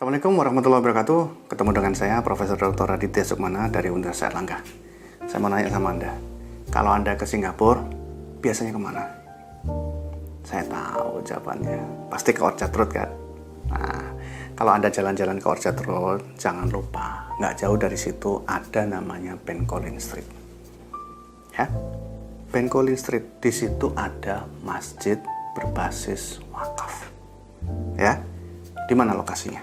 Assalamualaikum warahmatullahi wabarakatuh. Ketemu dengan saya Profesor Dr. Raditya Sukmana dari Universitas Airlangga. Saya mau nanya sama Anda, kalau Anda ke Singapura, biasanya kemana? Saya tahu jawabannya, pasti ke Orchard Road kan? Nah, kalau Anda jalan-jalan ke Orchard Road, jangan lupa, nggak jauh dari situ ada namanya Ben Collins Street. Ya, Ben Collins Street, di situ ada masjid berbasis wakaf. Ya, di mana lokasinya?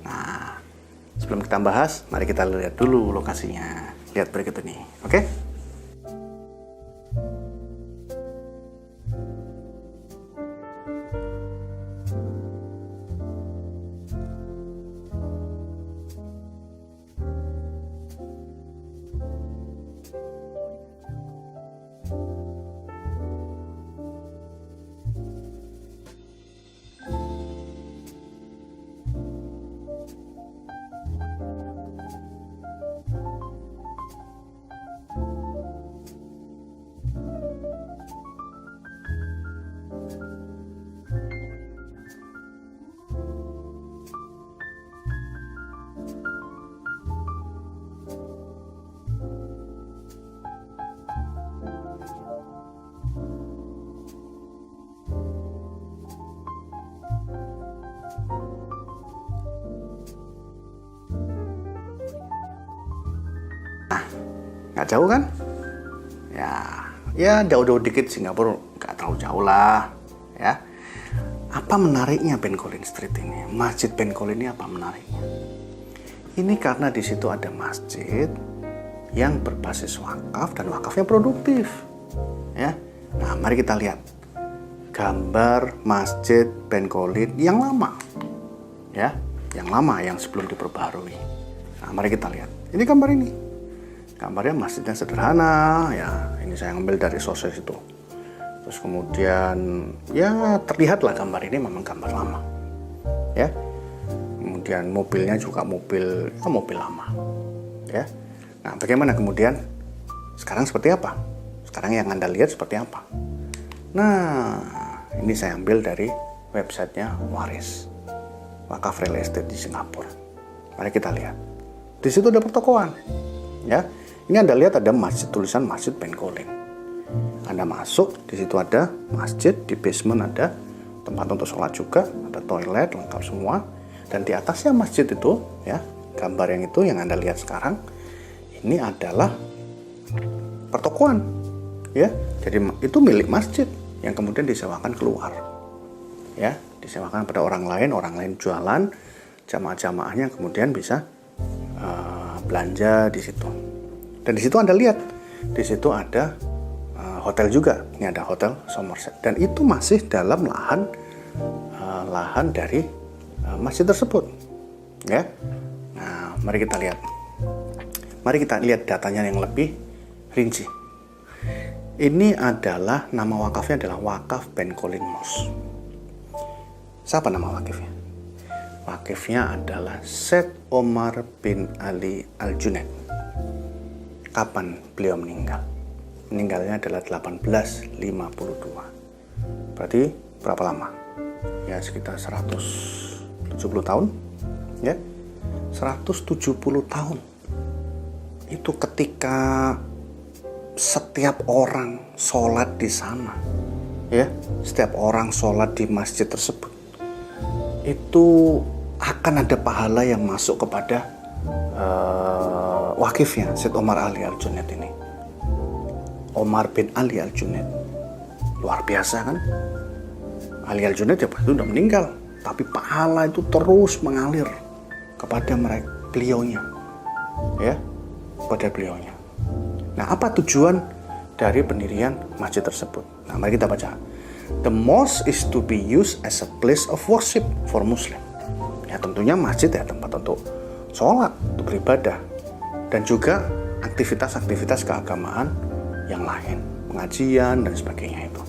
Nah, sebelum kita bahas, mari kita lihat dulu lokasinya. Lihat berikut ini, oke? Nggak jauh kan? Ya jauh-jauh dikit, Singapura nggak terlalu jauh lah. Ya, apa menariknya Ben Collins Street ini? Masjid Ben Collins ini apa menariknya? Ini karena di situ ada masjid yang berbasis wakaf dan wakafnya produktif. Ya, nah mari kita lihat gambar masjid Ben Collins yang lama. Ya, yang lama yang sebelum diperbarui. Nah mari kita lihat. Ini gambar ini. Gambarnya masjidnya sederhana, ya ini saya ambil dari sosial itu. Terus kemudian ya terlihatlah gambar ini memang gambar lama, ya. Kemudian mobilnya juga mobil lama, ya. Nah bagaimana kemudian sekarang seperti apa? Sekarang yang Anda lihat seperti apa? Nah ini saya ambil dari websitenya Waris, Wakaf Real Estate di Singapura. Mari kita lihat. Di situ ada pertokoan, ya. Ini Anda lihat ada masjid, tulisan Masjid Ben Collins. Anda masuk, di situ ada masjid, di basement ada tempat untuk sholat juga, ada toilet, lengkap semua. Dan di atasnya masjid itu, ya, gambar yang itu yang Anda lihat sekarang, ini adalah pertokoan, ya. Jadi itu milik masjid yang kemudian disewakan keluar, ya, disewakan pada orang lain jualan, jamaah-jamaahnya kemudian bisa belanja di situ. Dan di situ Anda lihat, di situ ada hotel juga. Ini ada hotel Somerset. Dan itu masih dalam lahan dari masjid tersebut. Ya. Nah, mari kita lihat. Mari kita lihat datanya yang lebih rinci. Ini adalah nama wakafnya adalah Wakaf Ben Collins Mosque. Siapa nama wakifnya? Wakifnya adalah Syed Omar bin Ali Al-Junaid. Kapan beliau meninggal? Meninggalnya adalah 1852. Berarti berapa lama? Ya sekitar 170 tahun. Ya, 170 tahun. Itu ketika setiap orang sholat di sana, ya, setiap orang sholat di masjid tersebut, itu akan ada pahala yang masuk kepada wakifnya Syed Omar Ali Al-Junaid ini. Omar bin Ali Al-Junaid, luar biasa kan? Ali Al-Junaid ya itu udah meninggal, tapi pahala itu terus mengalir kepada beliaunya, ya, kepada beliaunya. Nah, apa tujuan dari pendirian masjid tersebut? Nah, mari kita baca. The mosque is to be used as a place of worship for Muslim. Ya, tentunya masjid ya tempat untuk sholat, untuk beribadah, dan juga aktivitas-aktivitas keagamaan yang lain, pengajian dan sebagainya itu.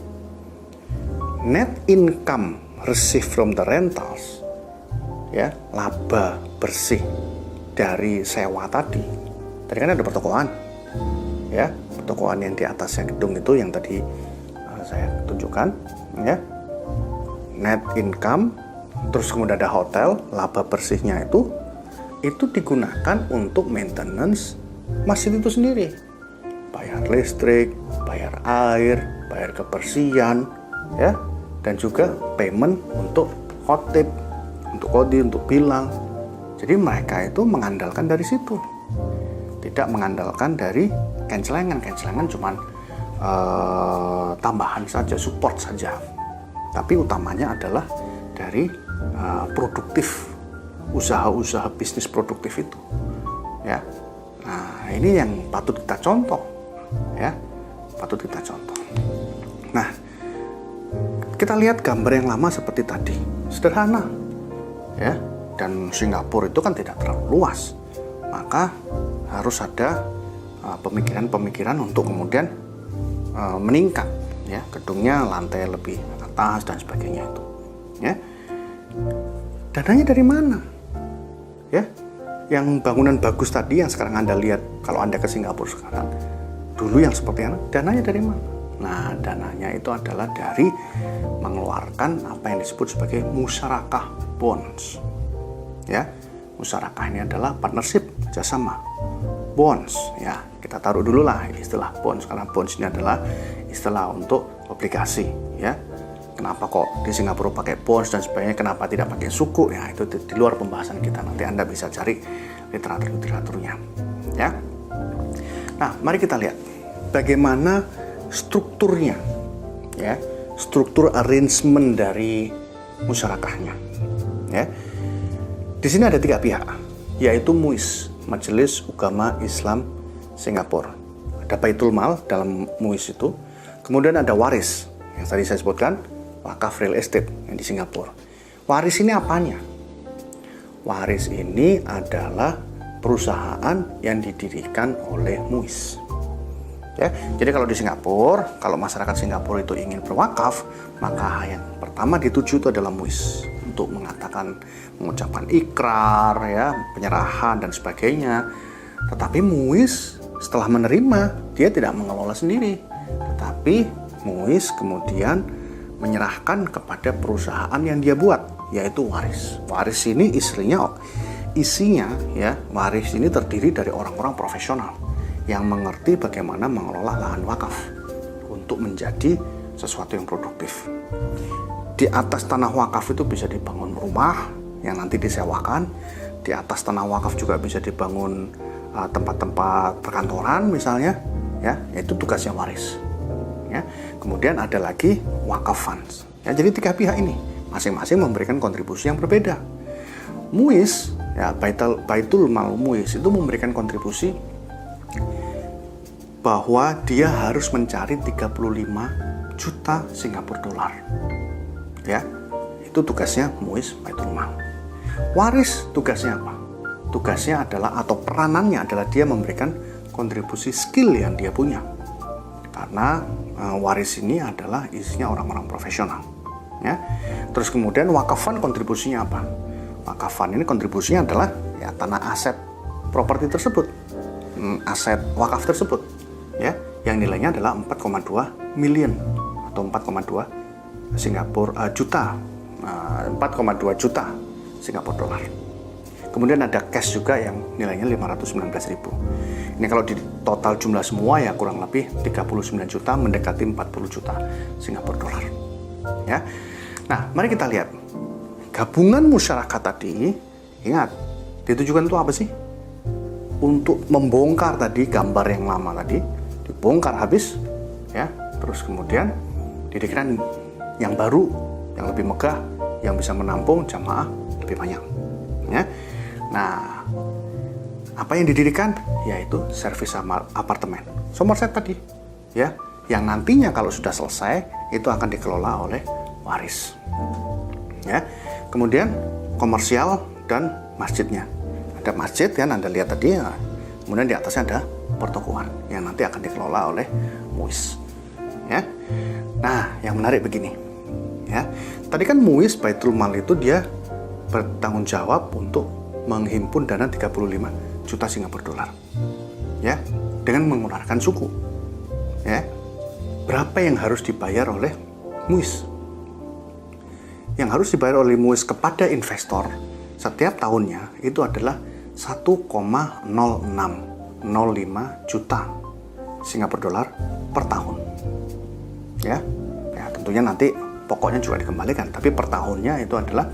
Net income received from the rentals, ya, laba bersih dari sewa tadi kan ada pertokoan, ya, pertokoan yang di atasnya gedung itu yang tadi saya tunjukkan, ya. Net income Terus kemudian ada hotel, laba bersihnya itu digunakan untuk maintenance masjid itu sendiri. Bayar listrik, bayar air, bayar kebersihan, ya, dan juga payment untuk khotib, untuk kodi, untuk bilang. Jadi mereka itu mengandalkan dari situ, tidak mengandalkan dari kencelengan cuman tambahan saja, support saja. Tapi utamanya adalah dari produktif, usaha-usaha bisnis produktif itu, ya. Nah, ini yang patut kita contoh, ya, patut kita contoh. Nah, kita lihat gambar yang lama seperti tadi, sederhana, ya. Dan Singapura itu kan tidak terlalu luas, maka harus ada pemikiran-pemikiran untuk kemudian meningkat, ya, gedungnya lantai lebih atas dan sebagainya itu, ya. Dananya dari mana, ya? Yang bangunan bagus tadi yang sekarang Anda lihat, kalau Anda ke Singapura sekarang, dulu yang seperti apa? Dananya dari mana? Nah, dananya itu adalah dari mengeluarkan apa yang disebut sebagai musyarakah bonds, ya. Musyarakah ini adalah partnership, kerjasama. Bonds, ya, kita taruh dulu lah istilah bonds, karena bonds ini adalah istilah untuk obligasi, ya. Kenapa kok di Singapura pakai bonds dan sebagainya, kenapa tidak pakai suku, ya itu di luar pembahasan kita, nanti Anda bisa cari literaturnya, ya. Nah, mari kita lihat bagaimana strukturnya, ya, struktur arrangement dari musyarakahnya, ya. Di sini ada 3 pihak, yaitu MUIS, Majelis Ugama Islam Singapura. Ada Baitul Mal dalam MUIS itu, kemudian ada waris yang tadi saya sebutkan, wakaf real estate yang di Singapura. Waris ini apanya? Waris ini adalah perusahaan yang didirikan oleh MUIS. Ya, jadi kalau di Singapura, kalau masyarakat Singapura itu ingin berwakaf, maka yang pertama dituju itu adalah MUIS untuk mengucapkan ikrar, ya, penyerahan dan sebagainya. Tetapi MUIS setelah menerima, dia tidak mengelola sendiri, tetapi MUIS kemudian menyerahkan kepada perusahaan yang dia buat, yaitu waris. Waris ini isinya, ya, waris ini terdiri dari orang-orang profesional yang mengerti bagaimana mengelola lahan wakaf untuk menjadi sesuatu yang produktif. Di atas tanah wakaf itu bisa dibangun rumah yang nanti disewakan. Di atas tanah wakaf juga bisa dibangun tempat-tempat perkantoran misalnya, ya, itu tugasnya waris. Ya. Kemudian ada lagi wakaf funds. Ya, jadi 3 pihak ini masing-masing memberikan kontribusi yang berbeda. MUIS, ya, Baitul Mal MUIS itu memberikan kontribusi bahwa dia harus mencari 35 juta Singapura dolar. Ya, itu tugasnya MUIS Baitul Mal. Waris tugasnya apa? Tugasnya adalah, atau peranannya adalah dia memberikan kontribusi skill yang dia punya. Karena waris ini adalah isinya orang-orang profesional, ya. Terus kemudian wakafan kontribusinya apa? Wakafan ini kontribusinya adalah, ya, tanah aset properti tersebut, aset wakaf tersebut, ya, yang nilainya adalah 4,2 million atau 4,2 juta, 4,2 juta Singapura dolar. Kemudian ada cash juga yang nilainya 519.000. Ini kalau di total jumlah semua, ya, kurang lebih 39 juta, mendekati 40 juta Singapura dolar. Ya. Nah, mari kita lihat. Gabungan masyarakat tadi, ingat, ditujukan untuk apa sih? Untuk membongkar tadi gambar yang lama tadi, dibongkar habis, ya. Terus kemudian didirikan yang baru, yang lebih megah, yang bisa menampung jamaah lebih banyak. Ya. Nah, apa yang didirikan? Yaitu servis apartemen, Somerset tadi, ya, yang nantinya kalau sudah selesai itu akan dikelola oleh waris. Ya, kemudian komersial dan masjidnya. Ada masjid, ya, Anda lihat tadi, ya. Kemudian di atasnya ada pertokoan yang nanti akan dikelola oleh MUIS. Ya, nah, yang menarik begini, ya, tadi kan MUIS Baitul Mal itu dia bertanggung jawab untuk menghimpun dana 35 juta Singapura dolar, ya, dengan menggunakan suku, ya. Berapa yang harus dibayar oleh MUIS? yang harus dibayar oleh MUIS kepada investor setiap tahunnya itu adalah 1,0605 juta Singapura dolar per tahun. Ya, tentunya nanti pokoknya juga dikembalikan, tapi per tahunnya itu adalah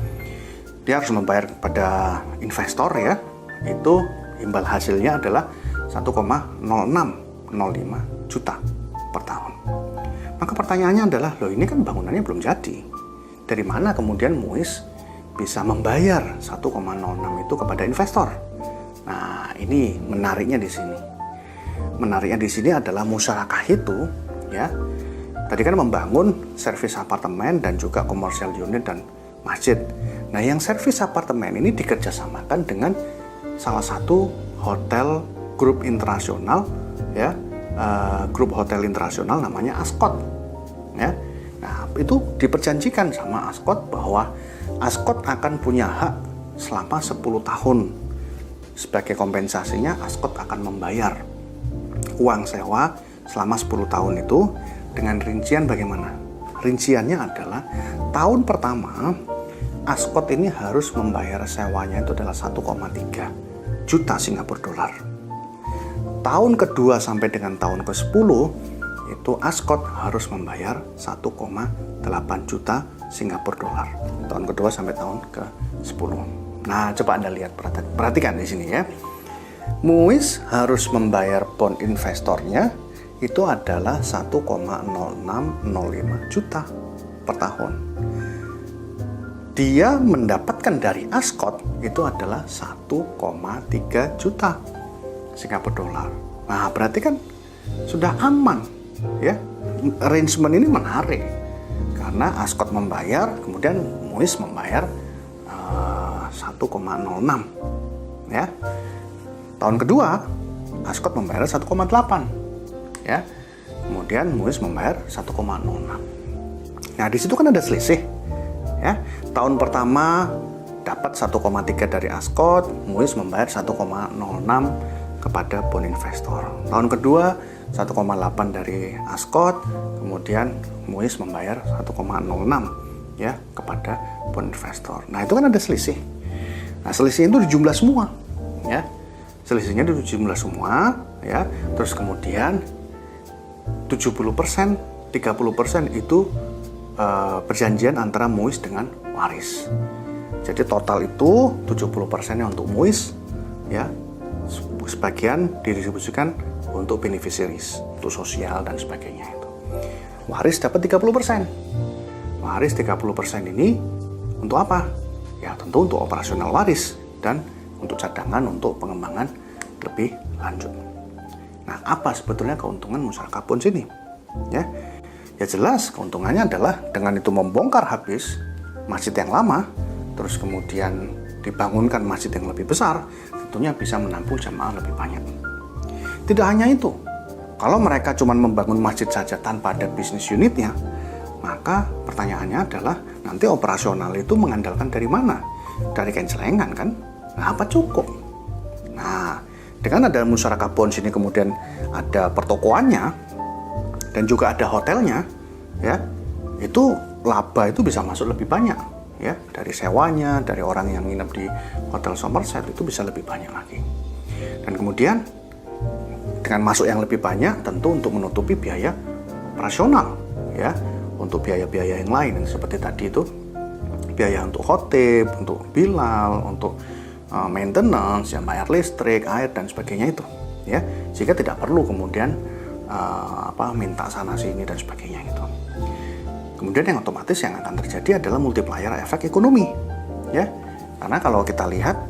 dia harus membayar kepada investor ya, itu imbal hasilnya adalah 1,0605 juta per tahun. Maka pertanyaannya adalah, loh ini kan bangunannya belum jadi. Dari mana kemudian MUIS bisa membayar 1,06 itu kepada investor? Nah, ini menariknya di sini. Menariknya di sini adalah musyarakah itu, ya, tadi kan membangun servis apartemen dan juga komersial unit dan masjid. Nah, yang servis apartemen ini dikerjasamakan dengan salah satu hotel grup internasional, ya, grup hotel internasional namanya Ascott, ya. Nah, itu diperjanjikan sama Ascott bahwa Ascott akan punya hak selama 10 tahun. Sebagai kompensasinya, Ascott akan membayar uang sewa selama 10 tahun itu dengan rincian bagaimana? Rinciannya adalah tahun pertama Ascott ini harus membayar sewanya itu adalah 1,3 juta Singapura dolar. Tahun kedua sampai dengan tahun ke-10 itu Ascott harus membayar 1,8 juta Singapura dolar. Tahun kedua sampai tahun ke-10. Nah, coba Anda lihat, perhatikan di sini ya. MUIS harus membayar bond investornya itu adalah 1,0605 juta per tahun. Dia mendapatkan dari Ascott itu adalah 1,3 juta Singapura dolar. Nah, berarti kan sudah aman, ya. Arrangement ini menarik karena Ascott membayar, kemudian MUIS membayar 1,06, ya. Tahun kedua Ascott membayar 1,8, ya. Kemudian MUIS membayar 1,06. Nah, di situ kan ada selisih, ya. Tahun pertama dapat 1,3 dari Ascott, MUIS membayar 1,06 kepada bond investor. Tahun kedua 1,8 dari Ascott, kemudian MUIS membayar 1,06 ya kepada bond investor. Nah, itu kan ada selisih. Nah, selisihnya itu dijumlah semua, ya. Selisihnya dijumlah semua, ya. Terus kemudian 70%, 30% itu perjanjian antara MUIS dengan waris. Jadi total itu 70%-nya untuk MUIS, ya. Sebagian didistribusikan untuk beneficiaries, untuk sosial dan sebagainya itu. Waris dapat 30%. Waris 30% ini untuk apa? Ya, tentu untuk operasional waris dan untuk cadangan untuk pengembangan lebih lanjut. Nah, apa sebetulnya keuntungan musyarakah bonds ini? Ya jelas keuntungannya adalah dengan itu membongkar habis masjid yang lama, terus kemudian dibangunkan masjid yang lebih besar, tentunya bisa menampung jamaah lebih banyak. Tidak hanya itu, kalau mereka cuma membangun masjid saja tanpa ada bisnis unitnya, maka pertanyaannya adalah nanti operasional itu mengandalkan dari mana? Dari kencelengan kan? Nah, apa cukup? Nah, dengan ada musyarakah bonds ini kemudian ada pertokoannya dan juga ada hotelnya, ya, itu laba itu bisa masuk lebih banyak, ya, dari sewanya, dari orang yang nginep di hotel Somerset itu bisa lebih banyak lagi. Dan kemudian dengan masuk yang lebih banyak tentu untuk menutupi biaya operasional, ya, untuk biaya-biaya yang lain seperti tadi itu biaya untuk khotib, untuk bilal, untuk maintenance, ya, bayar listrik, air dan sebagainya itu, ya, sehingga tidak perlu kemudian minta sana sini dan sebagainya gitu. Kemudian yang otomatis yang akan terjadi adalah multiplier efek ekonomi, ya, karena kalau kita lihat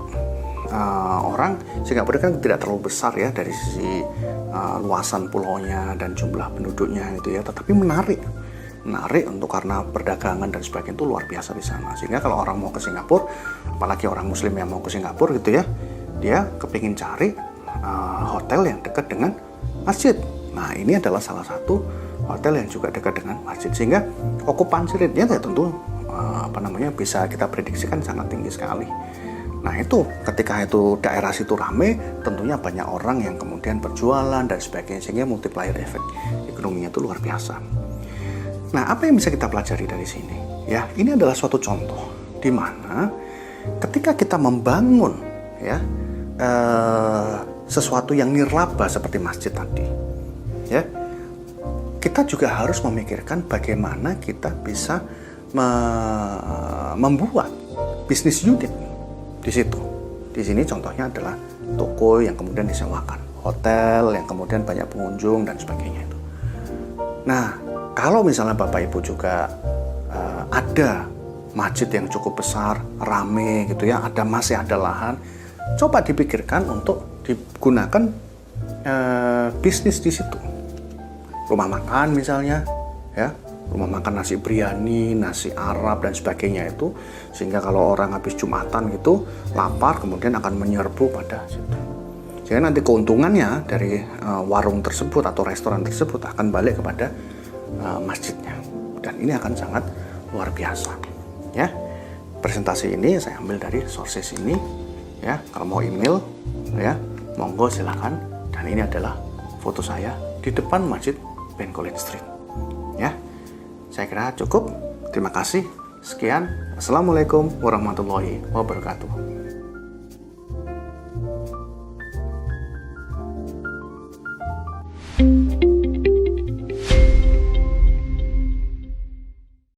orang Singapura kan tidak terlalu besar ya dari sisi luasan pulaunya dan jumlah penduduknya gitu ya, tetapi menarik untuk karena perdagangan dan sebagainya itu luar biasa di sana. Sehingga kalau orang mau ke Singapura, apalagi orang Muslim yang mau ke Singapura gitu ya, dia kepingin cari hotel yang dekat dengan masjid. Nah, ini adalah salah satu hotel yang juga dekat dengan masjid, sehingga okupansi rate-nya ya tentu bisa kita prediksikan sangat tinggi sekali. Nah, itu ketika itu daerah situ rame, tentunya banyak orang yang kemudian berjualan dan sebagainya, sehingga multiplier efek ekonominya itu luar biasa. Nah, apa yang bisa kita pelajari dari sini? Ya, ini adalah suatu contoh di mana ketika kita membangun ya sesuatu yang nirlaba seperti masjid tadi, ya, kita juga harus memikirkan bagaimana kita bisa membuat bisnis unit di situ. Di sini contohnya adalah toko yang kemudian disewakan, hotel yang kemudian banyak pengunjung dan sebagainya itu. Nah, kalau misalnya Bapak Ibu juga ada masjid yang cukup besar, rame gitu ya, masih ada lahan, coba dipikirkan untuk digunakan bisnis di situ. Rumah makan misalnya, ya, rumah makan nasi biryani, nasi Arab dan sebagainya itu, sehingga kalau orang habis Jumatan gitu lapar kemudian akan menyerbu pada situ. Jadi nanti keuntungannya dari warung tersebut atau restoran tersebut akan balik kepada masjidnya, dan ini akan sangat luar biasa. Ya, presentasi ini saya ambil dari sources ini. Ya, kalau mau email, ya, monggo silakan. Dan ini adalah foto saya di depan Masjid Ben Collins Street. Ya, saya kira cukup. Terima kasih. Sekian. Assalamualaikum warahmatullahi wabarakatuh.